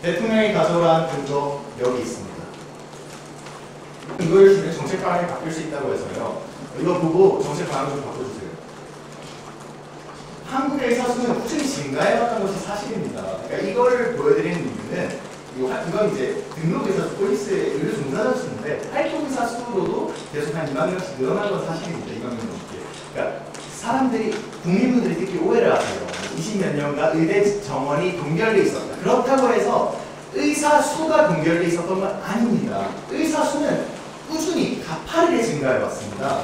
대통령이 가져간 근거 여기 있습니다. 이걸 주면 정책 방향이 바뀔 수 있다고 해서요. 이거 보고 정책 방향 좀 바꿔주세요. 한국의 의사수는 꾸준히 증가해왔던 것이 사실입니다. 그러니까 이걸 보여드리는 이유는 이건 이제 등록 의사수 폴리스의 의료 종사자 수인데 활동 의사 수로도 계속 한 2만 명씩 늘어난 건 사실입니다. 2만 명 넘게. 그러니까 사람들이 국민분들이 특히 오해를 하세요. 20몇 년간 의대 정원이 동결돼 있었다. 그렇다고 해서 의사 수가 동결돼 있었던 건 아닙니다. 의사 수는 꾸준히 가파르게 증가해 왔습니다.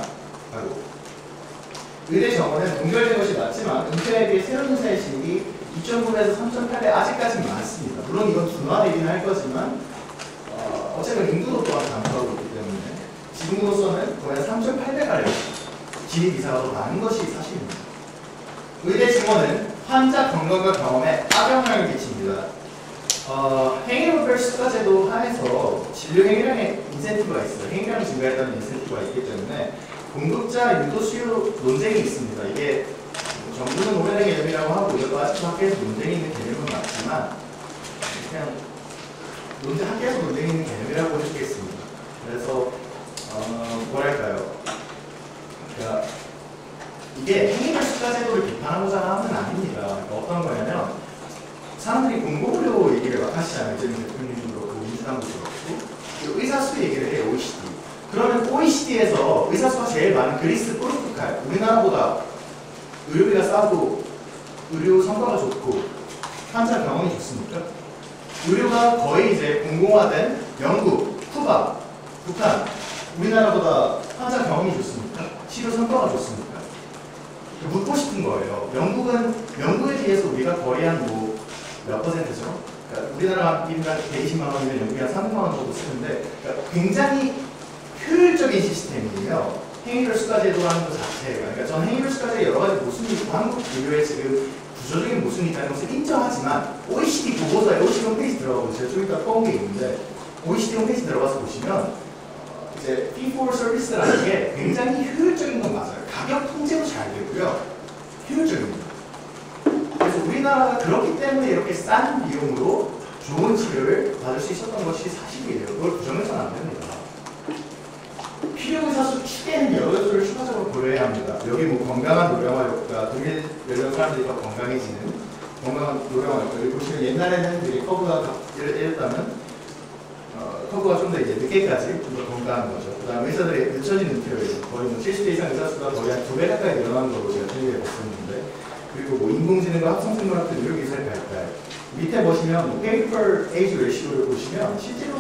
의대 정원은 동결된 것이 맞지만 은퇴에 비해 새로운 의사의 실이 2.9에서 3.8배 아직까지는 많습니다. 물론 이건 둔화되긴 할 거지만 어쨌든 인구도 또한 감소하고 있기 때문에 지금으로서는 거의 3.8배가량 진입 이사가 더 많은 것이 사실입니다. 의대 증원은 환자 건강과 경험에 악영향을 끼칩니다. 행위별 수가 제도 하에서 진료 행위량의 인센티브가 있어요. 행위량이 증가했다는 인센티브가 있기 때문에 공급자 유도 수요 논쟁이 있습니다. 이게 정부는 오래된 개념이라고 하고 이것도 아직도 학계에서 논쟁이 있는 개념은 맞지만 그냥 학계에서 논쟁이 있는 개념이라고 해주겠습니다. 그래서 뭐랄까요? 그러니까 이게 행위별 수가 제도를 비판하고자 하는 건 아닙니다. 그러니까 어떤 거냐면 사람들이 공공의료 얘기를 막 하시잖아요. 이재명 대통령도 그렇고 민주당도 그렇고 그리고 의사 수 얘기를 해요. OECD. 그러면 OECD에서 의사 수가 제일 많은 그리스, 포르투갈, 우리나라보다 의료비가 싸고 의료 성과가 좋고 환자 경험이 좋습니까? 의료가 거의 이제 공공화된 영국, 쿠바, 북한, 우리나라보다 환자 경험이 좋습니까? 치료 성과가 좋습니까? 묻고 싶은 거예요. 영국에 비해서 우리가 거의 한 몇 퍼센트죠? 그러니까 우리나라 비인가 120만 원이면 영국이 한 300만 원 정도 쓰는데 그러니까 굉장히 효율적인 시스템이에요. 행위별 수가 제도라는 것 자체가. 그러니까 저는 행위별 수가 제도에 여러 가지 모순이 있고 한국 의료에 지금 구조적인 모순이 있다는 것을 인정하지만 OECD 보고서에 OECD 홈페이지 들어가고 제가 좀 이따 꺼온 게 있는데 OECD 홈페이지 들어가서 보시면 이제 fee for service라는 게 굉장히 효율적인 건 맞아요. 가격 통제도 잘 되고요. 효율적입니다. 그래서 우리나라가 그렇기 때문에 이렇게 싼 비용으로 좋은 치료를 받을 수 있었던 것이 사실이에요. 그걸 부정해서는 안 됩니다. 필요의사수 추계는 여러 요소를 추가적으로 고려해야 합니다. 여기 뭐 건강한 노령화 효과, 동일 연령 사람들이 더 건강해지는 건강한 노령화 효과. 여기 보시면 옛날에는 이제 커브가 이랬다면 커브가 좀 더 이제 늦게까지 좀 더 건강한 거죠. 그 다음에 의사들의 늦춰진 은퇴율, 거의 뭐 70대 이상 의사 수가 거의 한 2배 가까이 늘어난 걸로 제가 통계에 봤었는데, 그리고 뭐 인공지능과 합성생물학적 의료기술의 발달. 밑에 보시면 뭐 페이퍼 에이지 레시오를 보시면 실제로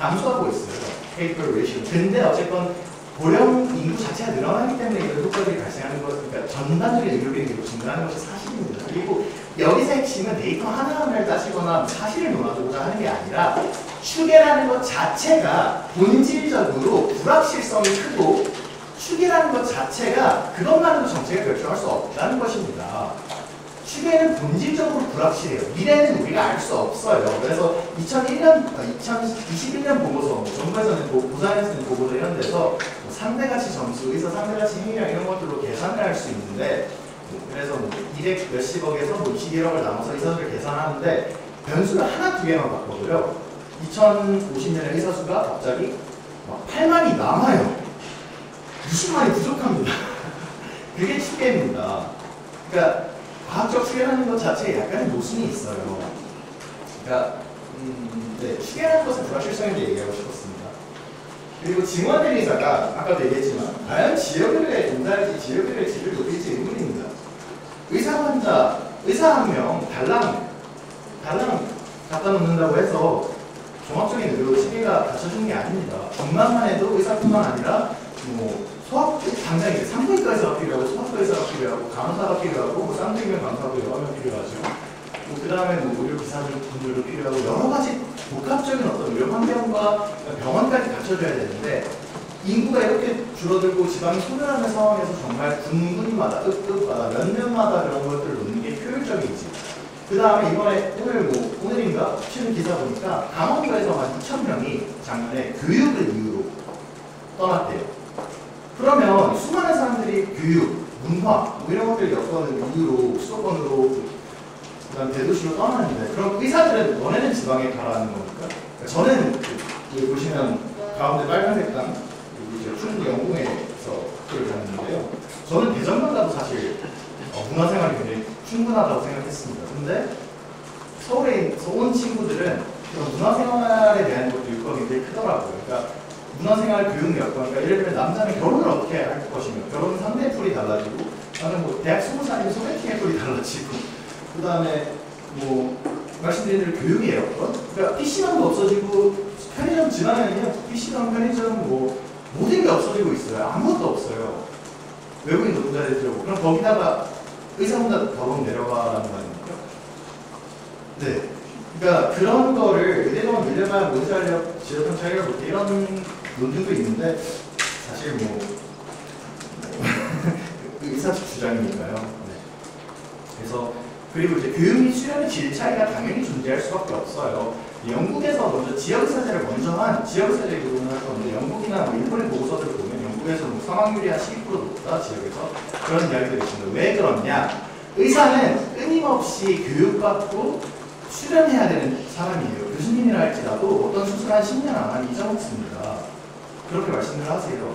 감소하고 있어요. 페이퍼 레시오. 근데 어쨌건 고령 인구 자체가 늘어나기 때문에 이런 효과들이 발생하는 것, 그러니까 전반적인 의료비용이 증가하는 것이 사실입니다. 그리고 여기서 핵심은 데이터 하나하나를 따지거나 사실을 논하고자 하는 게 아니라 추계라는 것 자체가 본질적으로 불확실성이 크고 추계라는 것 자체가 그것만으로 정책을 결정할 수 없다는 것입니다. 추계는 본질적으로 불확실해요. 미래는 우리가 알 수 없어요. 그래서 2021년 보고서, 정부에서는 부산에서는 보고서 이런 데서 상대가치 점수, 의사 상대가치 행위량 이런 것들로 계산을 할 수 있는데, 그래서 200 몇십억에서 21억을 나눠서 의사수를 계산하는데 변수를 하나 두 개만 바꿔도요. 2050년에 의사수가 갑자기 8만이 남아요. 20만이 부족합니다. 그게 추계입니다. 그러니까 과학적 추계라는 것 자체에 약간의 모순이 있어요. 그러니까 네, 추계라는 것은 불확실성인데 얘기하고 싶었습니다. 그리고 증원된 의사가 아까도 얘기했지만 과연 지역의료에 종사할지 지역의료의 질을 높일지 의문입니다. 의사 한 명 달랑 갖다 놓는다고 해서 종합적인 의료 체계가 갖춰지는 게 아닙니다. 돈만만 해도 의사뿐만 아니라 당장 이제 산부인과 의사가 필요하고 소아과 의사가 필요하고 간호사가 필요하고 쌍둥이면 간호사도 여러 명 필요하죠. 그 다음에 의료 기사분들도 필요하고 여러 가지 복합적인 어떤 의료 환경과 병원까지 갖춰져야 되는데 인구가 이렇게 줄어들고 지방이 소멸하는 상황에서 정말 군마다 읍마다 몇 년마다 그런 것들을 놓는 게 효율적이지. 그 다음에 이번에 오늘인가 최근 기사 보니까 강원도에서 한 2,000명이 작년에 교육을 이유로 떠났대요. 그러면 수많은 사람들이 교육, 문화 이런 것들을 엮어는 이유로 수도권으로 그다음 대도시로 떠나는데 그럼 의사들은 너네는 지방에 가라는 겁니까? 그러니까 저는 여기 보시면 가운데 빨간색 땅 이제 충북 영동에서 학교를 다녔는데요. 저는 대전만 가도 사실 문화생활이 굉장히 충분하다고 생각했습니다. 근데 서울에서 온 친구들은 그런 문화생활에 대한 것도 욕구가 굉장히 크더라고요. 그러니까 문화생활 교육 여건, 그러니까 예를 들면 남자는 결혼을 어떻게 할 것이며 결혼 상대 풀이 달라지고 나는 뭐 대학 20살이면 소개팅의 풀이 달라지고 그 다음에 뭐 말씀드린 대로 교육의 여건, 그러니까 PC방도 없어지고 편의점 지나면요 PC방, 편의점 뭐 모든 게 없어지고 있어요. 아무것도 없어요. 외국인 노동자들 들어오고 그럼 거기다가 의사보다 더욱 내려가라는 거 아닙니까? 네. 그러니까 그런 거를 의대병원 밀려가야 모의자력, 지역형 차이가 못해 이런 논증도 있는데 사실 뭐 의사 주장이니까요. 네. 그래서 그리고 이제 교육 및 수련의 질 차이가 당연히 존재할 수밖에 없어요. 영국에서 먼저 지역의사제를 먼저 한 지역의사제 교육을 할 건데 영국이나 뭐 일본의 보고서들을 보면 영국에서 뭐 사망률이 한 12% 높다 지역에서 그런 이야기들이 있습니다. 왜 그러냐? 의사는 끊임없이 교육받고 수련해야 되는 사람이에요. 교수님이라 할지라도 어떤 수술 한 10년 안 하면 잊어먹습니다. 그렇게 말씀을 하세요.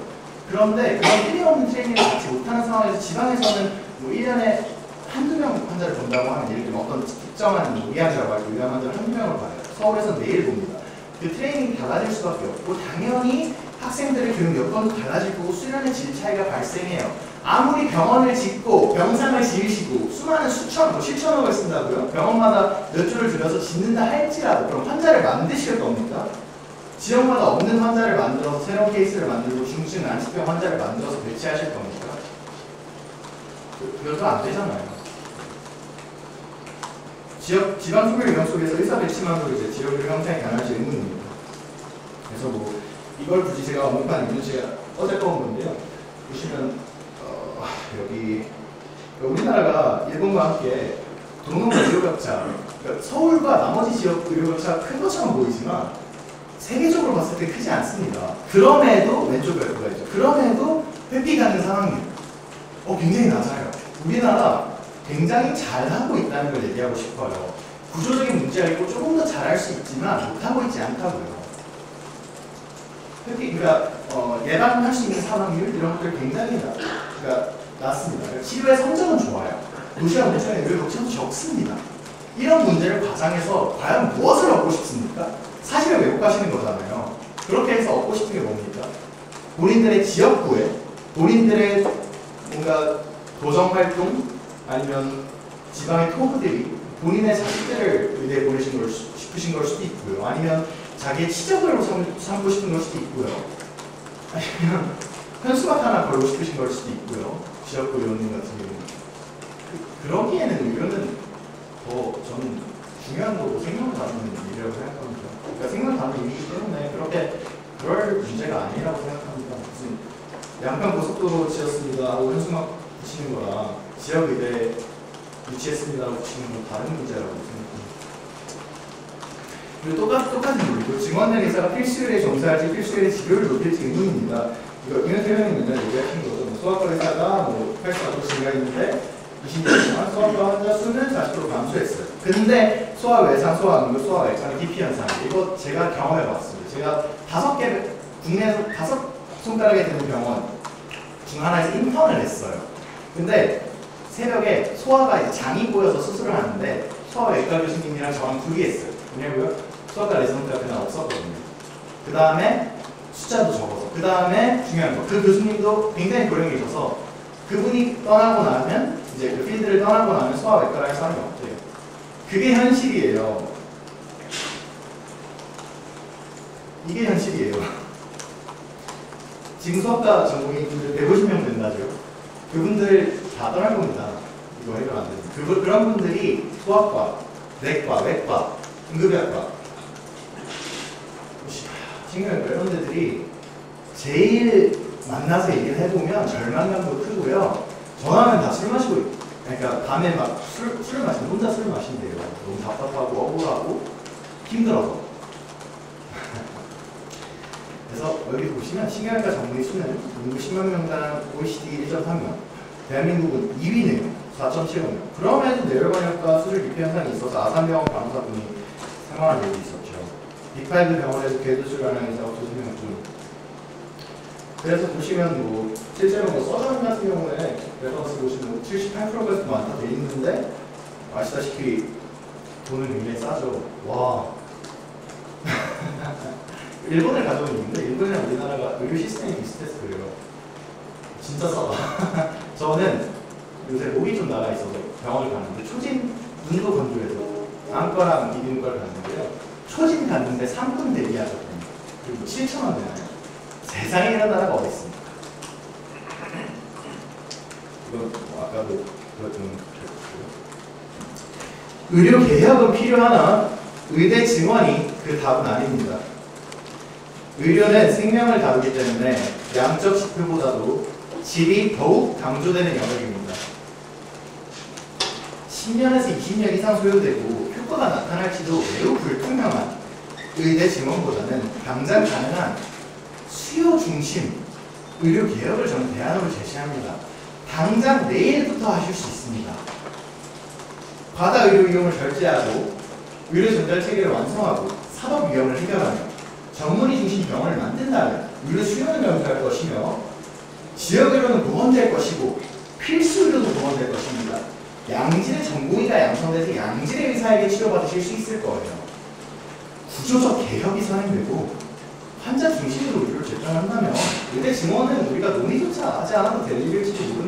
그런데 그런 끊임없는 트레이닝을 받지 못하는 상황에서 지방에서는 뭐 1년에 한두 명 환자를 본다고 하면 예를 들면 어떤 특정한 뭐 위암이라고 하죠. 위암 환자를 한두 명을 봐요. 서울에서는 매일 봅니다. 그 트레이닝이 달라질 수밖에 없고 당연히 학생들의 교육 여건도 달라질 거고 수련의 질 차이가 발생해요. 아무리 병원을 짓고 병상을 지으시고 수많은 수천, 뭐 7천억을 쓴다고요? 병원마다 몇 조를 들여서 짓는다 할지라도 그럼 환자를 만드실 겁니까? 지역마다 없는 환자를 만들어서 새로운 케이스를 만들고 중증 안식병 환자를 만들어서 배치하실 겁니까? 그것도 안 되잖아요. 지방 소멸 유형 속에서 의사 배치만으로 이제 지역의 형상이 가능할지 의문입니다. 그래서 뭐 이걸 굳이 제가 언급한 이유는 제가 어제 꺼온 건데요. 보시면 여기 우리나라가 일본과 함께 동남아 의료격차, 그러니까 서울과 나머지 지역 의료격차가 큰 것처럼 보이지만 세계적으로 봤을 때 크지 않습니다. 그럼에도 왼쪽 별표가 있죠. 그럼에도 회피 가능 상황률 굉장히 낮아요. 우리나라 굉장히 잘하고 있다는 걸 얘기하고 싶어요. 구조적인 문제가 있고 조금 더 잘할 수 있지만 못하고 있지 않다고요. 회피, 그러니까 예방할 수 있는 사망률 이런 것들 굉장히 낮습니다. 그러니까 치료의 성적은 좋아요. 도시와 농촌의 의료격차도 적습니다. 이런 문제를 과장해서 과연 무엇을 얻고 싶습니까? 사실을 왜곡하시는 거잖아요. 그렇게 해서 얻고 싶은 게 뭡니까? 본인들의 지역구에 본인들의 뭔가 도정활동 아니면 지방의 토부들이 본인의 자식들을 의대에 보내신 걸 싶으신 걸 수도 있고요. 아니면 자기의 치적으로 삼고 싶은 걸 수도 있고요. 아니면 현수막 하나 걸고 싶으신 걸 수도 있고요. 지역구 의원님 같은 경우는. 그러기에는 의료는 더 저는 중요한 거고 생명을 다루는 일이라고 생각합니다. 그러니까 생명을 다루는 일이기 때문에 그렇게 그럴 문제가 아니라고 생각합니다. 무슨 양평 고속도로 지었습니다 하고 현수막 붙이는 거랑 지역 의대 유치했습니다라고 붙이는 건 다른 문제라고 생각합니다. 그리고 똑같은 논리고 증원된 의사가 필수의료에 종사할지 필수의료의 지료를 높일지 의문입니다. 이거 임현태형이 맨날 얘기하신 거죠. 뭐 소아과 의사가 뭐 80% 증가했는데 20년 동안 소아과 환자 수는 40% 감소했어요. 근데 소아 외상, 소아 응급, 소아 외상의 기피 현상 이거 제가 경험해봤습니다. 제가 국내에서 5손가락에 드는 병원 중 하나에서 인턴을 했어요. 근데 새벽에 소아가 장이 꼬여서 수술을 하는데 소아외과 교수님이랑 저랑 둘이 했어요. 왜냐고요? 소아과 레지던트가 그날 없었거든요. 그 다음에 숫자도 적어서 그 다음에 중요한 거 그 교수님도 굉장히 고령이셔서 그분이 떠나고 나면 이제 그 필드를 떠나고 나면 소아외과를 할 사람이 없대요. 그게 현실이에요. 이게 현실이에요. 지금 소아과 전공의분들 150명 된다죠. 그분들 다 떠날 겁니다. 이거 해결 안 되는. 그런 분들이 소아과, 내과, 외과, 응급의학과, 신경외과 이런 데들이 제일 만나서 얘기를 해보면 절망감도 크고요. 전화하면 다 술 마시고, 그러니까 밤에 막 술 마시면 혼자 술 마신대요. 너무 답답하고 억울하고 힘들어서. 그래서 여기 보시면 신경외과 전문의 수는 인구 10만 명당 OECD 1.3명, 대한민국은 2위네요. 4.75명. 그럼에도 뇌혈관염과 수술 미폐 현상이 있어서 아산병원 간호사분이 사망한 일이 있었죠. 빅5 병원에서 궤도술 관련해서 조심해서 좀. 그래서 보시면 뭐 실제로 뭐 서전 같은 경우에 레퍼런스 보시면 78%가 많다 돼 있는데 아시다시피 돈은 굉장히 싸죠. 와. 일본을 가져온 이유인데 일본이랑 우리나라가 의료 시스템이 비슷해서 그래요. 진짜 싸다. 저는 요새 목이 좀 나가 있어서 병원을 갔는데 초진 눈도 건조해서 안과랑 이비인후과를 갔는데요. 초진 갔는데 3분 대기하거든요. 그리고 7,000원 되나요? 세상에 이런 나라가 어디 있습니까? 이건 뭐 아까도 그거 좀 의료 개혁은 필요하나 의대 증원이 그 답은 아닙니다. 의료는 생명을 다루기 때문에 양적 지표보다도 질이 더욱 강조되는 영역입니다. 10년에서 20년 이상 소요되고 효과가 나타날지도 매우 불투명한 의대 증원보다는 당장 가능한 수요 중심 의료 개혁을 저는 대안으로 제시합니다. 당장 내일부터 하실 수 있습니다. 과다 의료 이용을 절제하고 의료 전달 체계를 완성하고 산업 위험을 해결하며 전문의 중심 병원을 만든다면 의료 수요는 명수할 것이며 지역 의료는 보건될 것이고 필수 의료도 보건될 것입니다. 양질의 전공의가 양성돼서 양질의 의사에게 치료받으실 수 있을 거예요. 구조적 개혁이 선행되고 환자 중심으로 의료를 제정한다면 의대 증원은 우리가 논의조차 하지 않아도 될 일일지도 모릅니다.